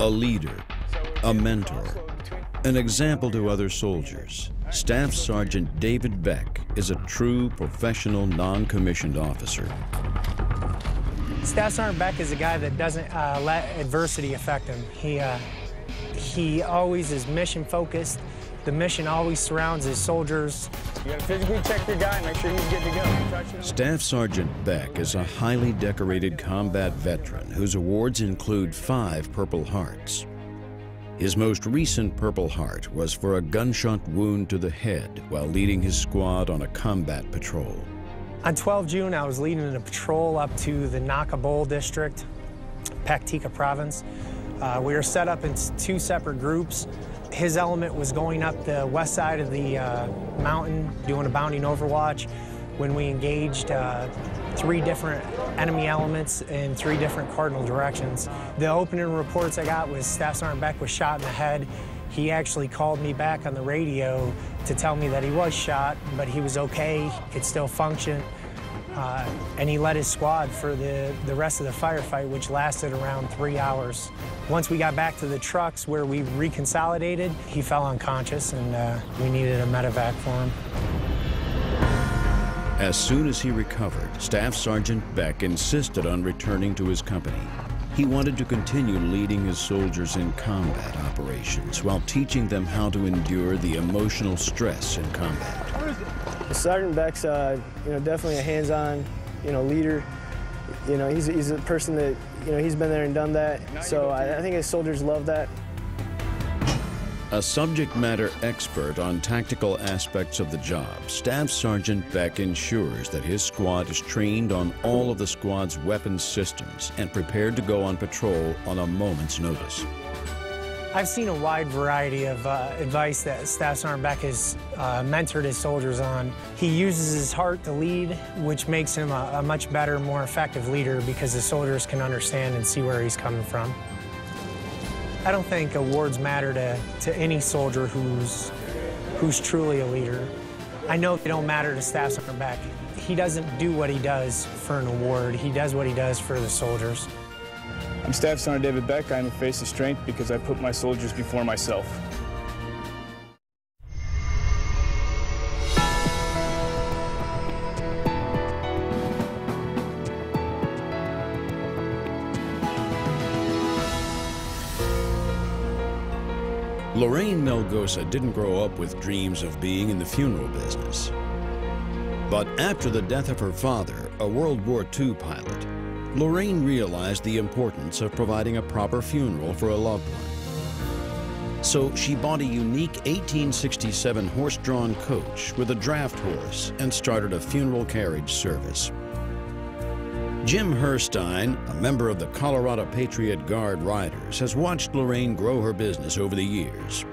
a leader, a mentor, an example to other soldiers. Staff Sergeant David Beck is a true professional non-commissioned officer. Staff Sergeant Beck is a guy that doesn't let adversity affect him. He always is mission focused. The mission always surrounds his soldiers. You gotta physically check your guy, make sure he's good to go. Staff Sergeant Beck is a highly decorated combat veteran whose awards include 5 Purple Hearts. His most recent Purple Heart was for a gunshot wound to the head while leading his squad on a combat patrol. On 12 June, I was leading a patrol up to the Nakabol district, Paktika province. We were set up in 2 separate groups. His element was going up the west side of the mountain, doing a bounding overwatch, when we engaged 3 different enemy elements in 3 different cardinal directions. The opening reports I got was Staff Sergeant Beck was shot in the head. He actually called me back on the radio to tell me that he was shot, but he was okay, could still function. And he led his squad for the rest of the firefight, which lasted around 3 hours. Once we got back to the trucks where we reconsolidated, he fell unconscious, and we needed a medevac for him. As soon as he recovered, Staff Sergeant Beck insisted on returning to his company. He wanted to continue leading his soldiers in combat operations while teaching them how to endure the emotional stress in combat. Sergeant Beck's, definitely a hands-on, leader. He's a person that, he's been there and done that. So I think his soldiers love that. A subject matter expert on tactical aspects of the job, Staff Sergeant Beck ensures that his squad is trained on all of the squad's weapons systems and prepared to go on patrol on a moment's notice. I've seen a wide variety of advice that Staff Sergeant Beck has mentored his soldiers on. He uses his heart to lead, which makes him a much better, more effective leader because the soldiers can understand and see where he's coming from. I don't think awards matter to any soldier who's truly a leader. I know they don't matter to Staff Sergeant Beck. He doesn't do what he does for an award. He does what he does for the soldiers. I'm Staff Sergeant David Beck. I'm a face of strength because I put my soldiers before myself. Lorraine Melgosa didn't grow up with dreams of being in the funeral business. But after the death of her father, a World War II pilot, Lorraine realized the importance of providing a proper funeral for a loved one. So she bought a unique 1867 horse-drawn coach with a draft horse and started a funeral carriage service. Jim Herstein, a member of the Colorado Patriot Guard Riders, has watched Lorraine grow her business over the years.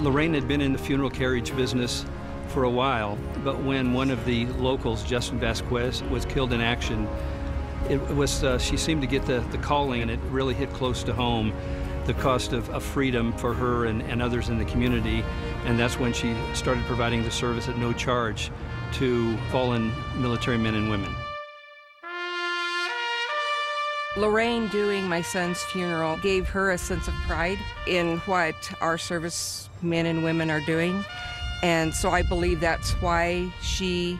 Lorraine had been in the funeral carriage business for a while, but when one of the locals, Justin Vasquez, was killed in action, she seemed to get the calling, and it really hit close to home, the cost of freedom for her and others in the community, and that's when she started providing the service at no charge to fallen military men and women. Lorraine doing my son's funeral gave her a sense of pride in what our servicemen and women are doing, and so I believe that's why she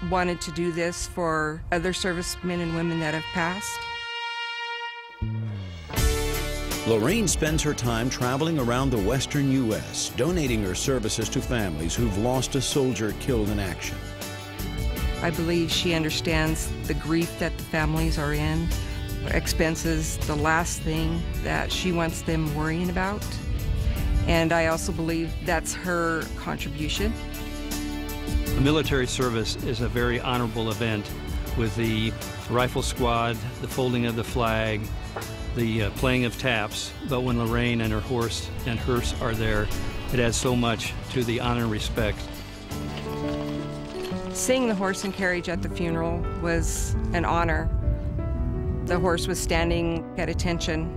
wanted to do this for other servicemen and women that have passed. Lorraine spends her time traveling around the western U.S., donating her services to families who've lost a soldier killed in action. I believe she understands the grief that the families are in. Expenses, the last thing that she wants them worrying about. And I also believe that's her contribution. The military service is a very honorable event with the rifle squad, the folding of the flag, the playing of taps, but when Lorraine and her horse and hearse are there, it adds so much to the honor and respect. Seeing the horse and carriage at the funeral was an honor. The horse was standing at attention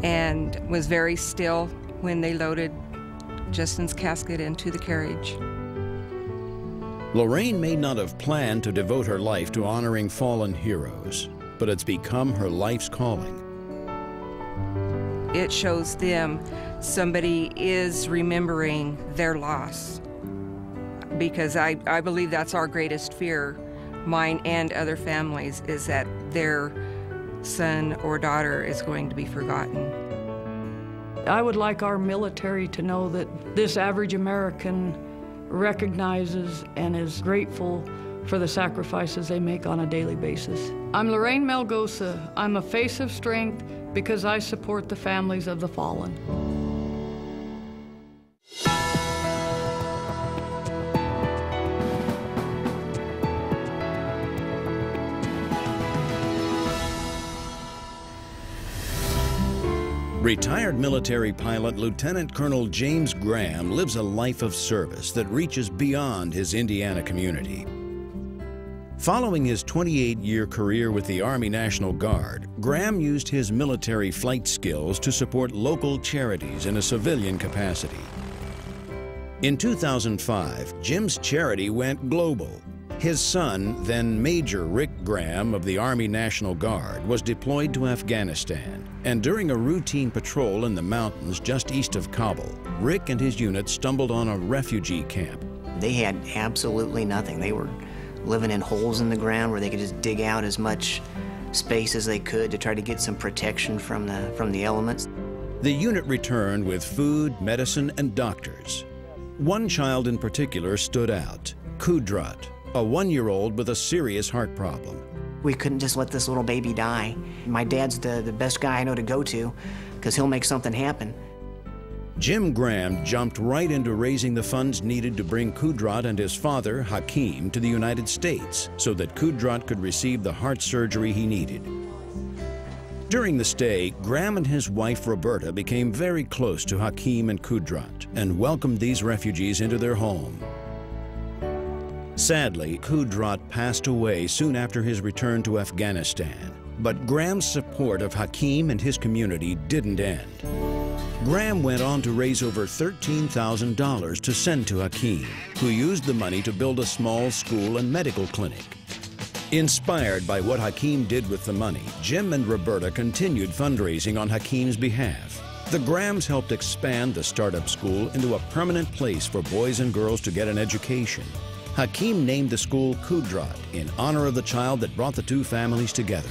and was very still when they loaded Justin's casket into the carriage. Lorraine may not have planned to devote her life to honoring fallen heroes, but it's become her life's calling. it shows them somebody is remembering their loss. Because I believe that's our greatest fear, mine and other families, is that their son or daughter is going to be forgotten. I would like our military to know that this average American recognizes and is grateful for the sacrifices they make on a daily basis. I'm Lorraine Melgosa. I'm a face of strength because I support the families of the fallen. Retired military pilot Lieutenant Colonel James Graham lives a life of service that reaches beyond his Indiana community. Following his 28-year career with the Army National Guard, Graham used his military flight skills to support local charities in a civilian capacity. In 2005, Jim's charity went global. His son, then Major Rick Graham of the Army National Guard, was deployed to Afghanistan. And during a routine patrol in the mountains just east of Kabul, Rick and his unit stumbled on a refugee camp. They had absolutely nothing. They were living in holes in the ground where they could just dig out as much space as they could to try to get some protection from the elements. The unit returned with food, medicine, and doctors. One child in particular stood out, Kudrat, a one-year-old with a serious heart problem. We couldn't just let this little baby die. My dad's the best guy I know to go to because he'll make something happen. Jim Graham jumped right into raising the funds needed to bring Kudrat and his father, Hakeem, to the United States so that Kudrat could receive the heart surgery he needed. During the stay, Graham and his wife, Roberta, became very close to Hakeem and Kudrat and welcomed these refugees into their home. Sadly, Kudrat passed away soon after his return to Afghanistan, but Graham's support of Hakeem and his community didn't end. Graham went on to raise over $13,000 to send to Hakeem, who used the money to build a small school and medical clinic. Inspired by what Hakeem did with the money, Jim and Roberta continued fundraising on Hakeem's behalf. The Grahams helped expand the startup school into a permanent place for boys and girls to get an education. Hakeem named the school Kudrat in honor of the child that brought the two families together.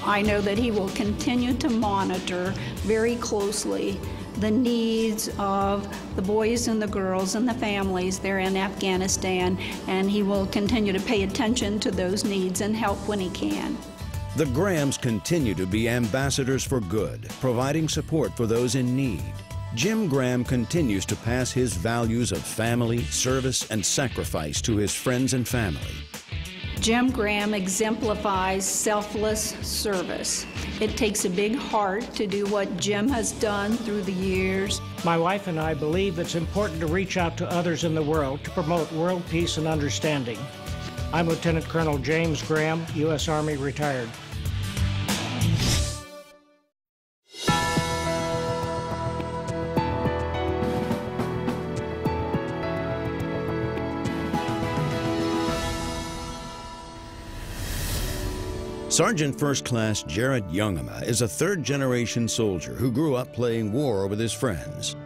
I know that he will continue to monitor very closely the needs of the boys and the girls and the families there in Afghanistan, and he will continue to pay attention to those needs and help when he can. The Grahams continue to be ambassadors for good, providing support for those in need. Jim Graham continues to pass his values of family, service, and sacrifice to his friends and family. Jim Graham exemplifies selfless service. It takes a big heart to do what Jim has done through the years. My wife and I believe it's important to reach out to others in the world to promote world peace and understanding. I'm Lieutenant Colonel James Graham, U.S. Army retired. Sergeant First Class Jared Youngema is a third-generation soldier who grew up playing war with his friends.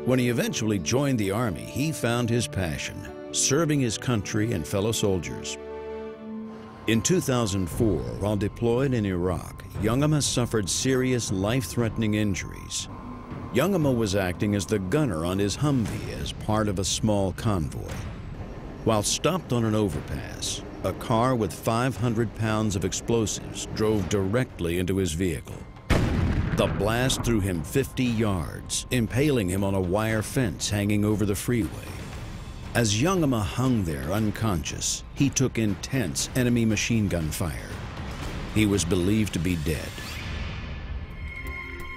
When he eventually joined the Army, he found his passion, serving his country and fellow soldiers. In 2004, while deployed in Iraq, Youngema suffered serious life-threatening injuries. Youngema was acting as the gunner on his Humvee as part of a small convoy. While stopped on an overpass, a car with 500 pounds of explosives drove directly into his vehicle. The blast threw him 50 yards, impaling him on a wire fence hanging over the freeway. As Youngema hung there unconscious, he took intense enemy machine gun fire. He was believed to be dead.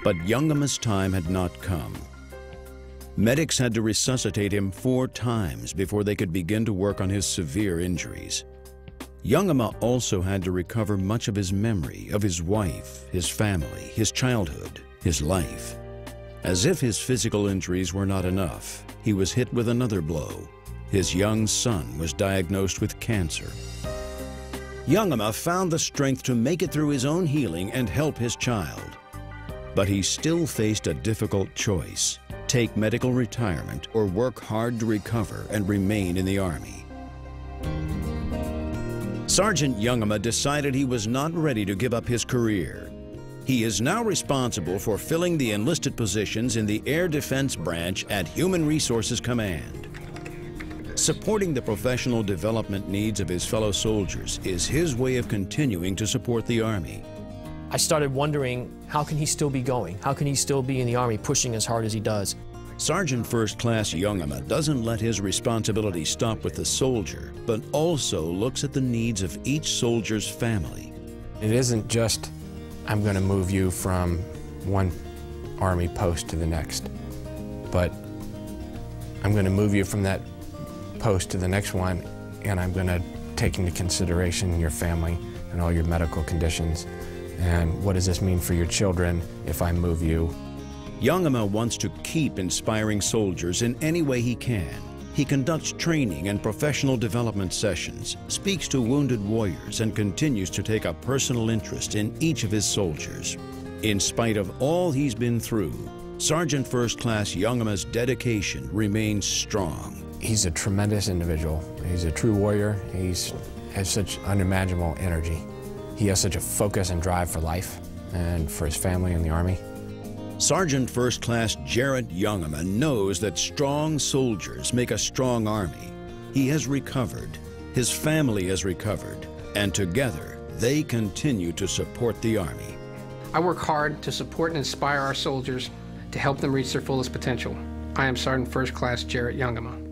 But Youngema's time had not come. Medics had to resuscitate him 4 times before they could begin to work on his severe injuries. Youngema also had to recover much of his memory of his wife, his family, his childhood, his life. As if his physical injuries were not enough, he was hit with another blow. His young son was diagnosed with cancer. Youngema found the strength to make it through his own healing and help his child. But he still faced a difficult choice: take medical retirement or work hard to recover and remain in the Army. Sergeant Youngema decided he was not ready to give up his career. He is now responsible for filling the enlisted positions in the Air Defense Branch at Human Resources Command. Supporting the professional development needs of his fellow soldiers is his way of continuing to support the Army. I started wondering, how can he still be going? How can he still be in the Army pushing as hard as he does? Sergeant First Class Youngema doesn't let his responsibility stop with the soldier, but also looks at the needs of each soldier's family. It isn't just, I'm going to move you from one Army post to the next, but I'm going to move you from that post to the next one, and I'm going to take into consideration your family and all your medical conditions. And what does this mean for your children if I move you? Youngema wants to keep inspiring soldiers in any way he can. He conducts training and professional development sessions, speaks to wounded warriors, and continues to take a personal interest in each of his soldiers. In spite of all he's been through, Sergeant First Class Youngema's dedication remains strong. He's a tremendous individual. He's a true warrior. He has such unimaginable energy. He has such a focus and drive for life and for his family in the Army. Sergeant First Class Jarrett Youngema knows that strong soldiers make a strong Army. He has recovered, his family has recovered, and together they continue to support the Army. I work hard to support and inspire our soldiers to help them reach their fullest potential. I am Sergeant First Class Jarrett Youngema.